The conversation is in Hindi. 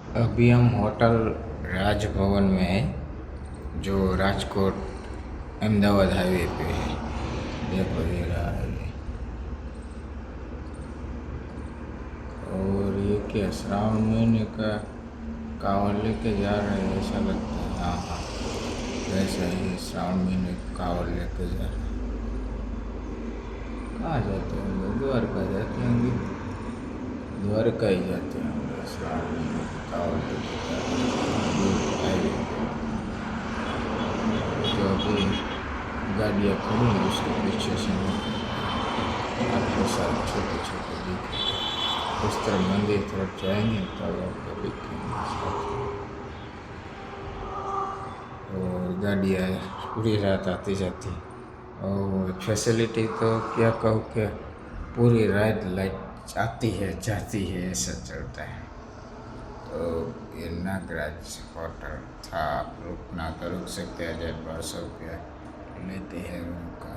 अभी हम होटल राजभवन में हैं, जो राजकोट अहमदाबाद हाईवे पे है। देखो ये रहा हाईवे। और ये क्या श्रावण महीने का कांवड़ लेके जा रहे हैं ऐसा लगता है। हाँ हाँ, वैसा ही श्रावण महीने का कांवड़ लेके जा रहे हैं। कहाँ जाते होंगे? द्वारका जाते होंगे। द्वारका ही जाते होंगे श्रावण महीने का कांवड़ लेके जा रहे हैं हाईवे पे। तो अभी गाड़ियाँ खड़ी हैं उसके पीछे से आपके साथ छोटे छोटे दिखे। उस तरह मंदिर तरफ जाएंगे तब आपको दिखेंगे साथ में। और गाड़ियाँ पूरी रात आती जाती। और फैसिलिटी तो क्या कहूँ कि पूरी रात लाइट आती है जाती है ऐसा चलता है। तो ये नागराज होटल था। आप रुकना तो रुक सकते हैं, 1200 रुपया लेते हैं रूम का।